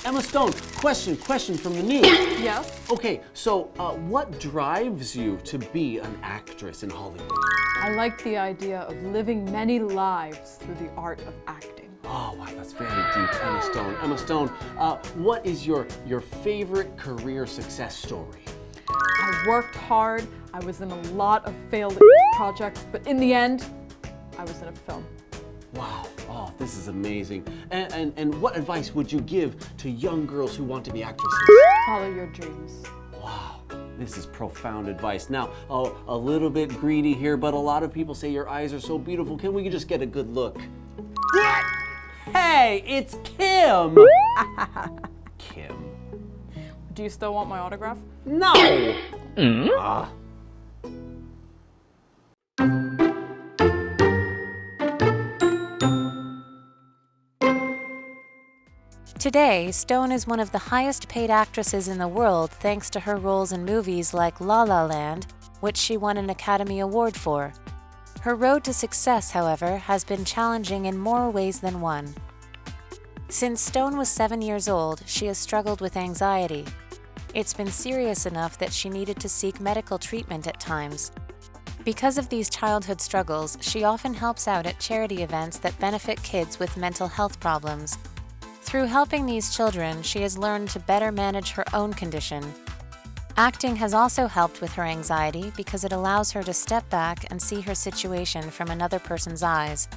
Emma Stone, question from me. Yes? Okay, so what drives you to be an actress in Hollywood? I like the idea of living many lives through the art of acting. Oh, wow, that's very deep, Emma Stone. Emma Stone, what is your favorite career success story? I worked hard, I was in a lot of failed projects, but in the end, I was in a film. Wow, oh, this is amazing. And what advice would you give to young girls who want to be actresses? Follow your dreams. Wow, this is profound advice. Now, a little bit greedy here, but a lot of people say your eyes are so beautiful. Can we just get a good look? Hey, it's Kim! Kim. Do you still want my autograph? No! Today, Stone is one of the highest paid actresses in the world thanks to her roles in movies like La La Land, which she won an Academy Award for. Her road to success, however, has been challenging in more ways than one. Since Stone was 7 years old, she has struggled with anxiety. It's been serious enough that she needed to seek medical treatment at times. Because of these childhood struggles, she often helps out at charity events that benefit kids with mental health problems. Through helping these children, she has learned to better manage her own condition. Acting has also helped with her anxiety because it allows her to step back and see her situation from another person's eyes.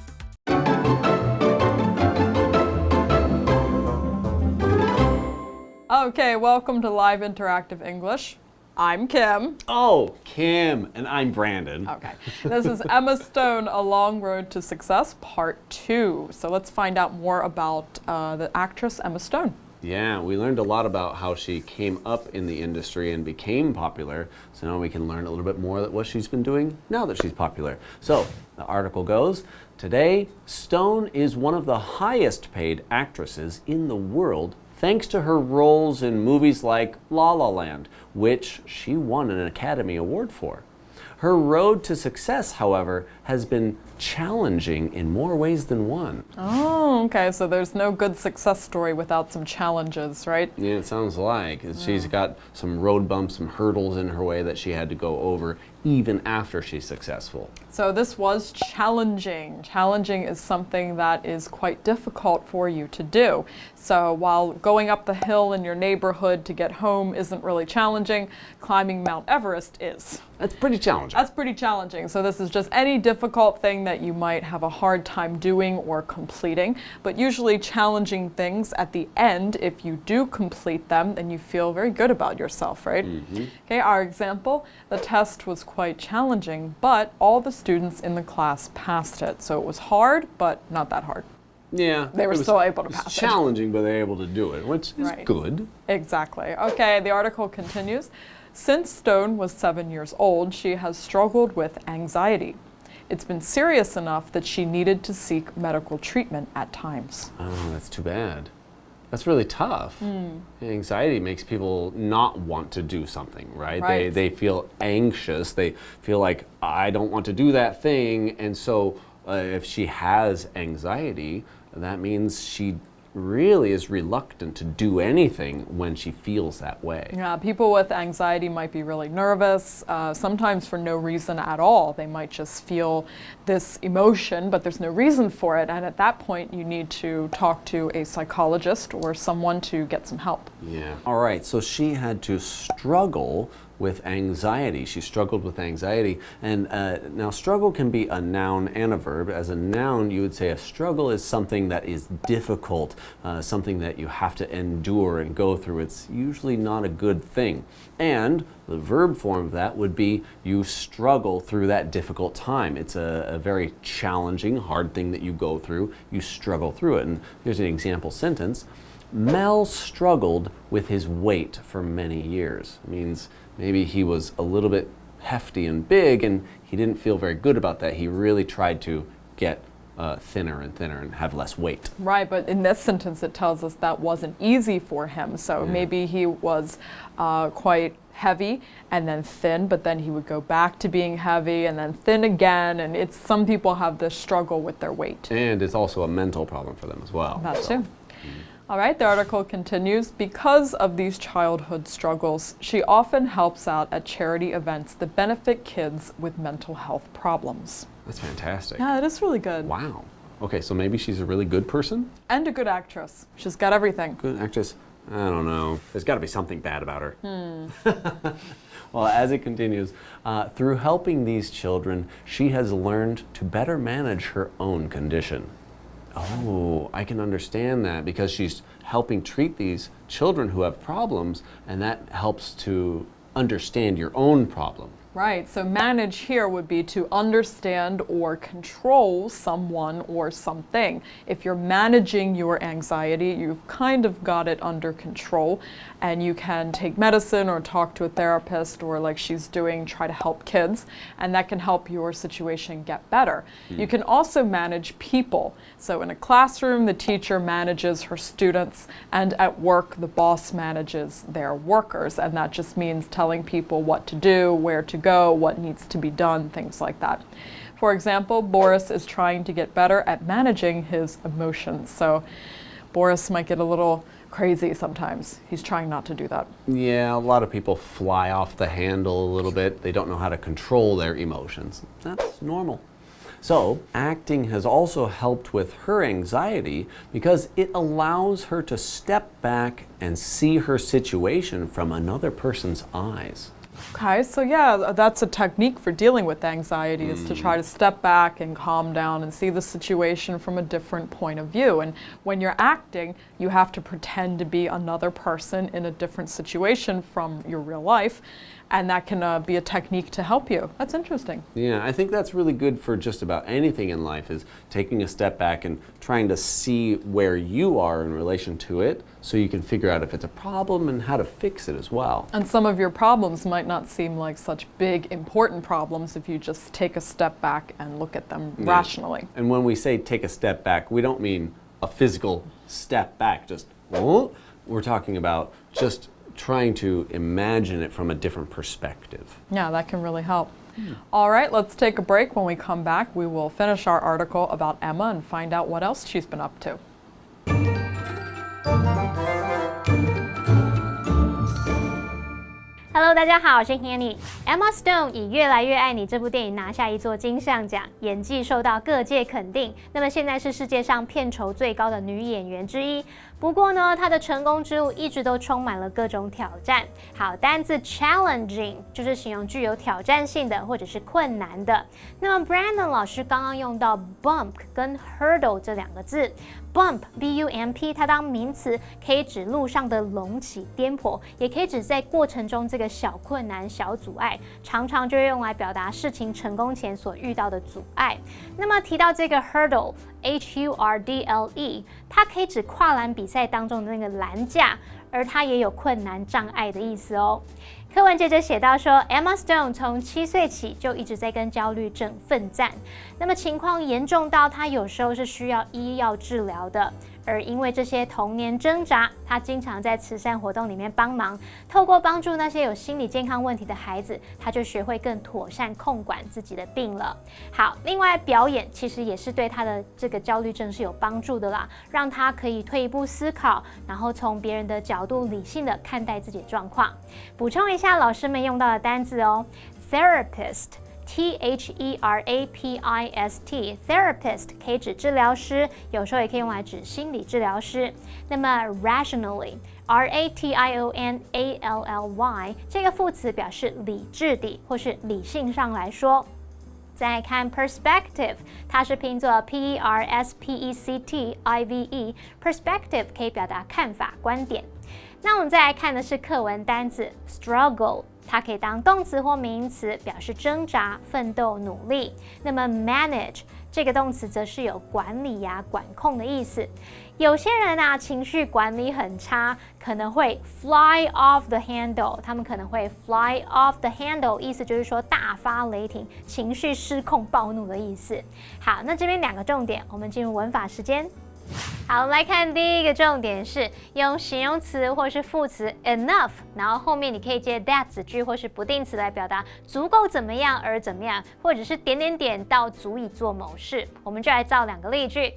Okay, welcome to Live Interactive English. I'm Kim. Oh, Kim, and I'm Brandon. Okay, this is Emma Stone, A Long Road to Success, Part 2. So let's find out more about the actress Emma Stone. Yeah, we learned a lot about how she came up in the industry and became popular. So now we can learn a little bit more about what she's been doing now that she's popular. So the article goes, today, Stone is one of the highest paid actresses in the world thanks to her roles in movies like La La Land, which she won an Academy Award for. Her road to success, however, has been challenging in more ways than one. Oh, okay, so there's no good success story without some challenges, right? Yeah, it sounds like. She's got some road bumps, some hurdles in her way that she had to go over even after she's successful. So this was challenging. Challenging is something that is quite difficult for you to do. So while going up the hill in your neighborhood to get home isn't really challenging, climbing Mount Everest is. That's pretty challenging. That's pretty challenging. So this is just any difficult thing that you might have a hard time doing or completing, but usually challenging things at the end, if you do complete them, then you feel very good about yourself, right? Mm-hmm. Okay, our example, the test was quite challenging, but all the students in the class passed it. So it was hard, but not that hard. Yeah. They were still able to pass it. It's challenging, but they're able to do it, which is good. Exactly. Okay, the article continues. Since Stone was 7 years old, she has struggled with anxiety. It's been serious enough that she needed to seek medical treatment at times. Oh, that's too bad. That's really tough. Anxiety makes people not want to do something, right? They feel anxious. They feel like, I don't want to do that thing. And so if she has anxiety, that means she really is reluctant to do anything when she feels that way. Yeah, people with anxiety might be really nervous, sometimes for no reason at all. They might just feel this emotion, but there's no reason for it. And at that point, you need to talk to a psychologist or someone to get some help. Yeah. All right, so she had to struggle with anxiety. She struggled with anxiety. And now struggle can be a noun and a verb. As a noun, you would say a struggle is something that is difficult, something that you have to endure and go through. It's usually not a good thing. And the verb form of that would be you struggle through that difficult time. It's a very challenging, hard thing that you go through. You struggle through it. And here's an example sentence. Mel struggled with his weight for many years. It means maybe he was a little bit hefty and big and he didn't feel very good about that. He really tried to get thinner and thinner and have less weight. Right, but in this sentence it tells us that wasn't easy for him. So maybe he was quite heavy and then thin, but then he would go back to being heavy and then thin again. And some people have this struggle with their weight. And it's also a mental problem for them as well. That too. All right, the article continues. Because of these childhood struggles, she often helps out at charity events that benefit kids with mental health problems. That's fantastic. Yeah, it is really good. Wow. Okay, so maybe she's a really good person? And a good actress. She's got everything. Good actress? I don't know. There's got to be something bad about her. Well, as it continues, through helping these children, she has learned to better manage her own condition. Oh, I can understand that because she's helping treat these children who have problems, and that helps to understand your own problem. Right, so manage here would be to understand or control someone or something. If you're managing your anxiety, you've kind of got it under control, and you can take medicine or talk to a therapist or, like she's doing, try to help kids, and that can help your situation get better. You can also manage people. So in a classroom, the teacher manages her students, and at work, the boss manages their workers, and that just means telling people what to do, where to go, what needs to be done, things like that. For example, Boris is trying to get better at managing his emotions. So Boris might get a little crazy sometimes. He's trying not to do that. Yeah, a lot of people fly off the handle a little bit. They don't know how to control their emotions. That's normal. So, acting has also helped with her anxiety because it allows her to step back and see her situation from another person's eyes. Okay, so yeah, that's a technique for dealing with anxiety is to try to step back and calm down and see the situation from a different point of view. And when you're acting, you have to pretend to be another person in a different situation from your real life. And that can be a technique to help you. That's interesting. Yeah, I think that's really good for just about anything in life, is taking a step back and trying to see where you are in relation to it so you can figure out if it's a problem and how to fix it as well. And some of your problems might not seem like such big, important problems if you just take a step back and look at them rationally. And when we say take a step back, we don't mean a physical step back, just, oh, we're talking about just trying to imagine it from a different perspective. Yeah, that can really help. All right, let's take a break. When we come back, we will finish our article about Emma and find out what else she's been up to. Hello， 大家好，我是 Hanny。Emma Stone 以《越来越爱你》这部电影拿下一座金像奖，演技受到各界肯定。那么现在是世界上片酬最高的女演员之一。不过呢，她的成功之路一直都充满了各种挑战。好，单字 challenging 就是形容具有挑战性的或者是困难的。那么 Brandon 老师刚刚用到 bump 跟 hurdle 这两个字。Bump B-U-M-P 它当名词可以指路上的隆起颠簸，也可以指在过程中这个小困难、小阻碍，常常就会用来表达事情成功前所遇到的阻碍。那么提到这个 hurdle H-U-R-D-L-E， 它可以指跨栏比赛当中的那个栏架，而它也有困难障碍的意思哦。课文接着写到说 ，Emma Stone 从7岁起就一直在跟焦虑症奋战，那么情况严重到她有时候是需要医药治疗的。而因为这些童年挣扎，她经常在慈善活动里面帮忙，透过帮助那些有心理健康问题的孩子，她就学会更妥善控管自己的病了。好，另外表演其实也是对她的这个焦虑症是有帮助的啦，让她可以退一步思考，然后从别人的角度理性的看待自己的状况。补充一下老师们用到的单字哦 ，therapist。T-H-E-R-A-P-I-S-T therapist 可以指治疗师，有时候也可以用来指心理治疗师。那么 rationally R-A-T-I-O-N-A-L-L-Y 这个副词表示理智地或是理性上来说。再来看 perspective， 它是拼作 P-E-R-S-P-E-C-T-I-V-E perspective 可以表达看法、观点。那我们再来看的是课文单字 struggle， 它可以当动词或名词，表示挣扎、奋斗、努力。那么 manage 这个动词则是有管理呀、管控的意思。有些人啊，情绪管理很差，可能会 fly off the handle， 他们可能会 fly off the handle， 意思就是说大发雷霆、情绪失控、暴怒的意思。好，那这边两个重点，我们进入文法时间。好，我们来看第一个重点是用形容词或是副词 enough， 然后后面你可以接 that 子句或是不定词来表达足够怎么样而怎么样，或者是点点点到足以做某事。我们就来造两个例句。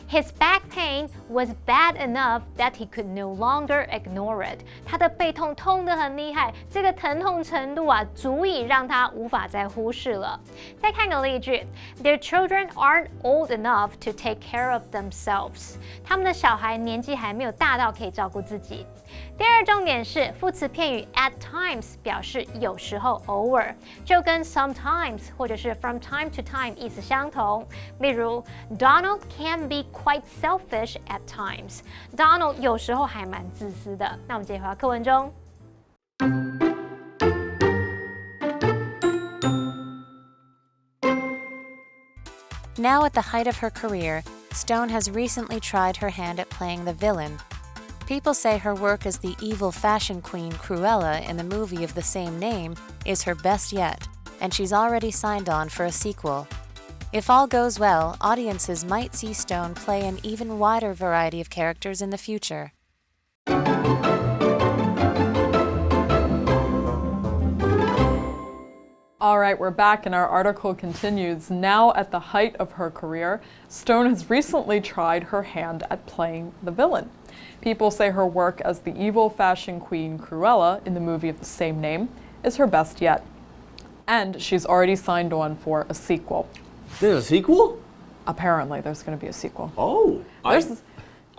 His back pain was bad enough that he could no longer ignore it. 他的背痛痛得很厉害，这个疼痛程度啊，足以让他无法再忽视了。再看个例句 ，Their children aren't old enough to take care of themselves. 他们的小孩年纪还没有大到可以照顾自己。第二重点是副词片语 at times 表示有时候、偶尔，就跟 sometimes 或者是 from time to time 意思相同。例如 ，Donald can be quite selfish at times. Donald 有时候还蛮自私的。那我们接着回到课文中。Now at the height of her career, Stone has recently tried her hand at playing the villain. People say her work as the evil fashion queen Cruella in the movie of the same name is her best yet, and she's already signed on for a sequel. If all goes well, audiences might see Stone play an even wider variety of characters in the future. All right, we're back and our article continues. Now at the height of her career, Stone has recently tried her hand at playing the villain. People say her work as the evil fashion queen Cruella in the movie of the same name is her best yet. And she's already signed on for a sequel. There's a sequel? Apparently, there's going to be a sequel. Oh, I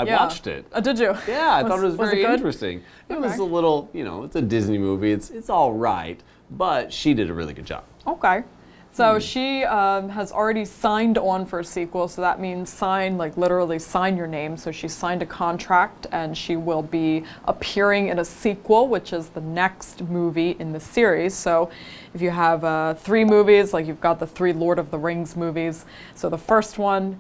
yeah. watched it. Did you? Yeah, I thought it was very good? interesting. It was a little, it's a Disney movie. It's all right, but she did a really good job. Okay. So she has already signed on for a sequel, so that means sign, like literally sign your name. So she signed a contract and she will be appearing in a sequel, which is the next movie in the series. So if you have 3 movies, like you've got the 3 Lord of the Rings movies. So the first one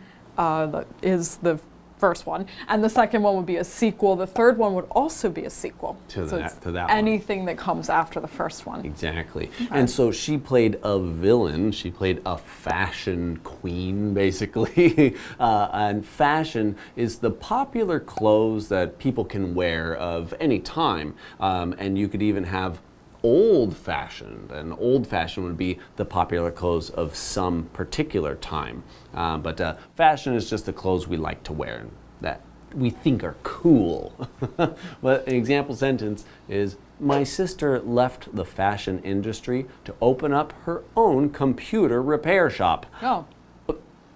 is the first one, and the second one would be a sequel. The third one would also be a sequel to that one. Anything that comes after the first one. Exactly. Okay. And so she played a villain. She played a fashion queen, basically. And fashion is the popular clothes that people can wear of any time. And you could even have old-fashioned, and old-fashioned would be the popular clothes of some particular time. But fashion is just the clothes we like to wear and that we think are cool. But an example sentence is, my sister left the fashion industry to open up her own computer repair shop. Oh.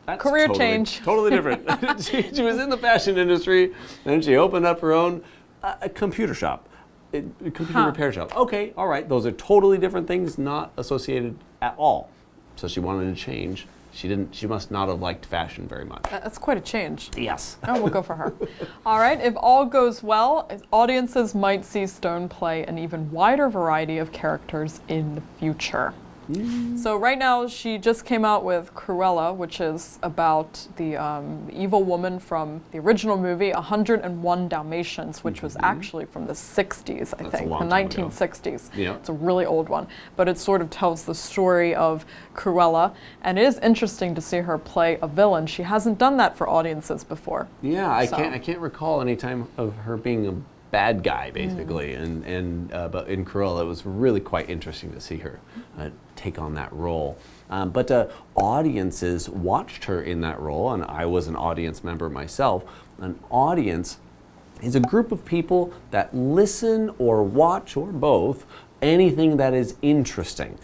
That's Career change. Totally different. She was in the fashion industry, and she opened up her own computer shop. Computer repair shop. Okay, all right. Those are totally different things, not associated at all. So she wanted to change. She must not have liked fashion very much. That's quite a change. Yes. Oh, we'll go for her. All right. If all goes well, audiences might see Stone play an even wider variety of characters in the future. So right now she just came out with Cruella, which is about the evil woman from the original movie 101 Dalmatians, which was actually from the 60s, I think, the 1960s. Yeah. It's a really old one, but it sort of tells the story of Cruella, and it is interesting to see her play a villain. She hasn't done that for audiences before. Yeah, I can't recall any time of her being a bad guy, basically, but in Cruella it was really quite interesting to see her take on that role. But audiences watched her in that role, and I was an audience member myself. An audience is a group of people that listen or watch, or both, anything that is interesting.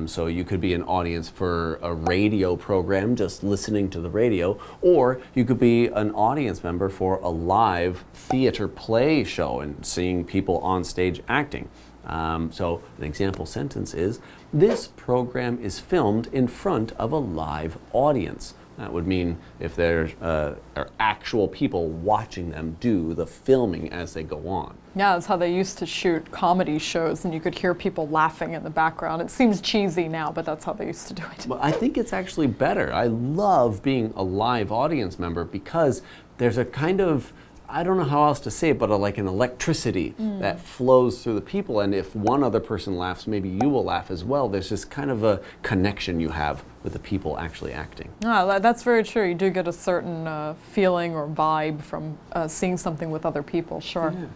So you could be an audience for a radio program, just listening to the radio, or you could be an audience member for a live theater play show and seeing people on stage acting. So an example sentence is, this program is filmed in front of a live audience. That would mean if there are actual people watching them do the filming as they go on. Yeah, that's how they used to shoot comedy shows, and you could hear people laughing in the background. It seems cheesy now, but that's how they used to do it. Well, I think it's actually better. I love being a live audience member because there's a kind of I don't know how else to say it, but like an electricity that flows through the people. And if one other person laughs, maybe you will laugh as well. There's just kind of a connection you have with the people actually acting. That's very true. You do get a certain feeling or vibe from seeing something with other people, sure. Yeah.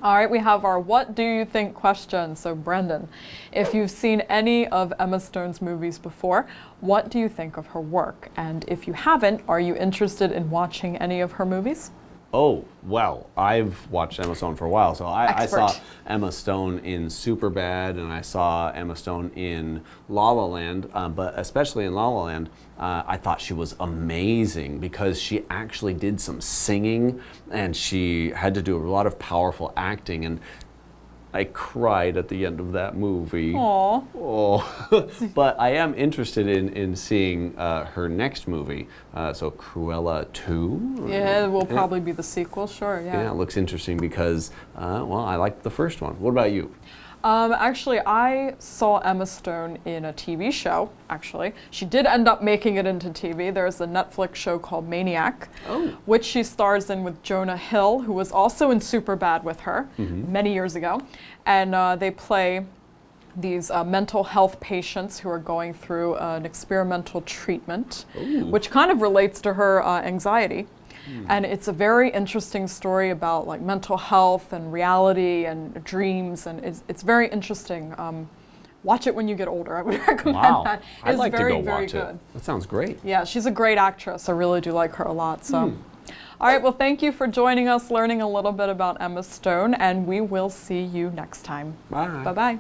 All right, we have our what do you think question. So Brandon, if you've seen any of Emma Stone's movies before, what do you think of her work? And if you haven't, are you interested in watching any of her movies? Oh, well, I've watched Emma Stone for a while, so I saw Emma Stone in Superbad, and I saw Emma Stone in La La Land, but especially in La La Land, I thought she was amazing because she actually did some singing, and she had to do a lot of powerful acting, and I cried at the end of that movie. Aww. Oh, but I am interested in seeing her next movie, so Cruella 2. Yeah, it will probably be the sequel, sure, yeah. Yeah, it looks interesting because, well, I liked the first one. What about you? Actually, I saw Emma Stone in a TV show, actually. She did end up making it into TV. There's a Netflix show called Maniac, which she stars in with Jonah Hill, who was also in Superbad with her many years ago. And they play these mental health patients who are going through an experimental treatment, which kind of relates to her anxiety. And it's a very interesting story about like mental health and reality and dreams, and it's very interesting. Watch it when you get older. I would recommend that. I'd It's like very, to go very watch good. it. That sounds great. Yeah, she's a great actress. I really do like her a lot. So, all right. Well, thank you for joining us, learning a little bit about Emma Stone, and we will see you next time. Bye. Bye-bye.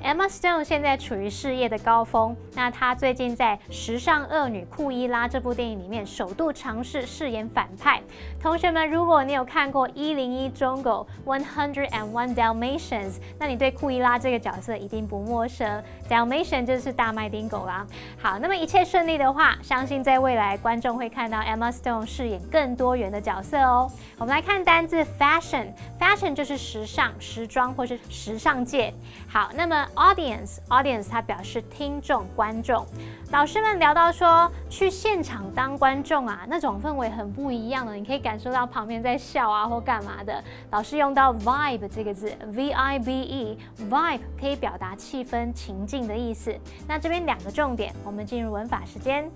Emma Stone 现在处于事业的高峰，那她最近在《时尚恶女库伊拉》这部电影里面首度尝试饰演反派。同学们，如果你有看过101忠狗 101 Dalmatians， 那你对库伊拉这个角色一定不陌生。Dalmatian 就是大麦丁狗啦。好，那么一切顺利的话，相信在未来观众会看到 Emma Stone 饰演更多元的角色哦。我们来看单字 fashion 就是时尚、时装或是时尚界。好，那么audience 它表示听众、观众。老师们聊到说，去现场当观众啊，那种氛围很不一样的，你可以感受到旁边在笑啊或干嘛的。老师用到 vibe 这个字 ，vibe 可以表达气氛、情境的意思。那这边2个重点，我们进入文法时间。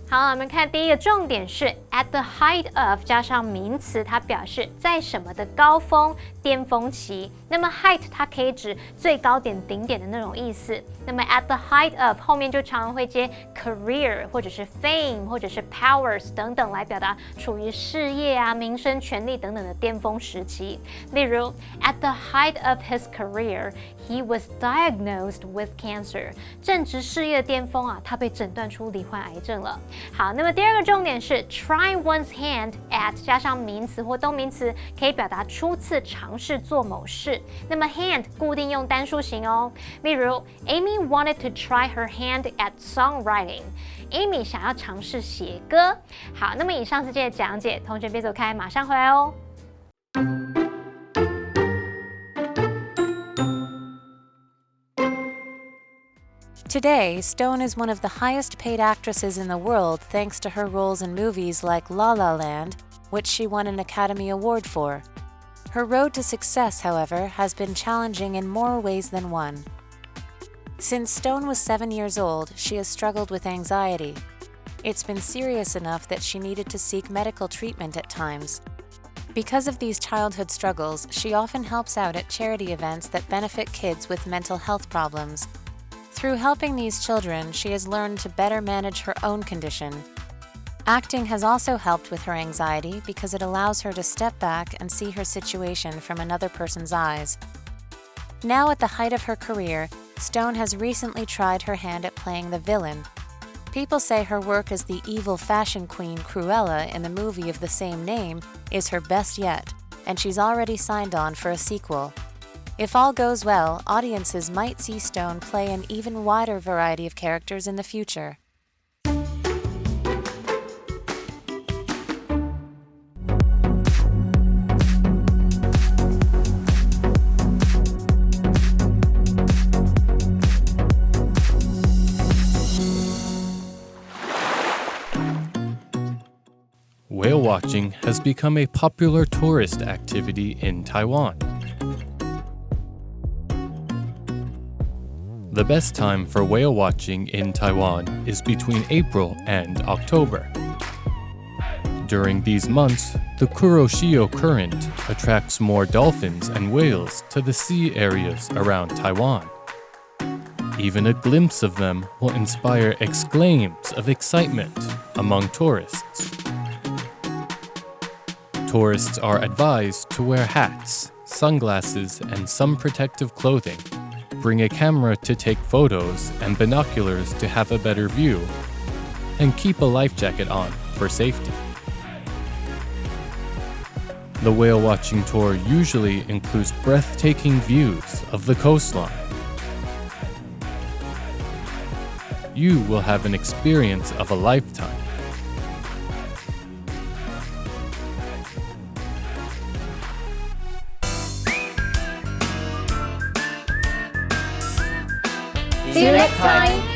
好，我们看第一个重点是 at the height of 加上名词，它表示在什么的高峰、巅峰期。那么 height 它可以指最高点、顶点的那种意思。那么 at the height of 后面就常常会接 career 或者是 fame 或者是 powers 等等来表达处于事业啊、名声、权力等等的巅峰时期。例如 at the height of his career, he was diagnosed with cancer。正值事业的巅峰啊，他被诊断出罹患癌症了。好，那么第2个重点是 try one's hand at 加上名词或动名词，可以表达初次尝试做某事。那么 hand 固定用单数型哦。例如 Amy wanted to try her hand at songwriting。Amy 想要尝试写歌。好，那么以上是今天的讲解，同学别走开，马上回来哦。Today, Stone is one of the highest paid actresses in the world thanks to her roles in movies like La La Land, which she won an Academy Award for. Her road to success, however, has been challenging in more ways than one. Since Stone was 7 years old, she has struggled with anxiety. It's been serious enough that she needed to seek medical treatment at times. Because of these childhood struggles, she often helps out at charity events that benefit kids with mental health problems. Through helping these children, she has learned to better manage her own condition. Acting has also helped with her anxiety because it allows her to step back and see her situation from another person's eyes. Now at the height of her career, Stone has recently tried her hand at playing the villain. People say her work as the evil fashion queen Cruella in the movie of the same name is her best yet, and she's already signed on for a sequel. If all goes well, audiences might see Stone play an even wider variety of characters in the future. watching has become a popular tourist activity in Taiwan. The best time for whale watching in Taiwan is between April and October. During these months, the Kuroshio Current attracts more dolphins and whales to the sea areas around Taiwan. Even a glimpse of them will inspire exclaims of excitement among tourists. Tourists are advised to wear hats, sunglasses, and some protective clothing. Bring a camera to take photos and binoculars to have a better view, and keep a life jacket on for safety. The whale watching tour usually includes breathtaking views of the coastline. You will have an experience of a lifetime. See you next time!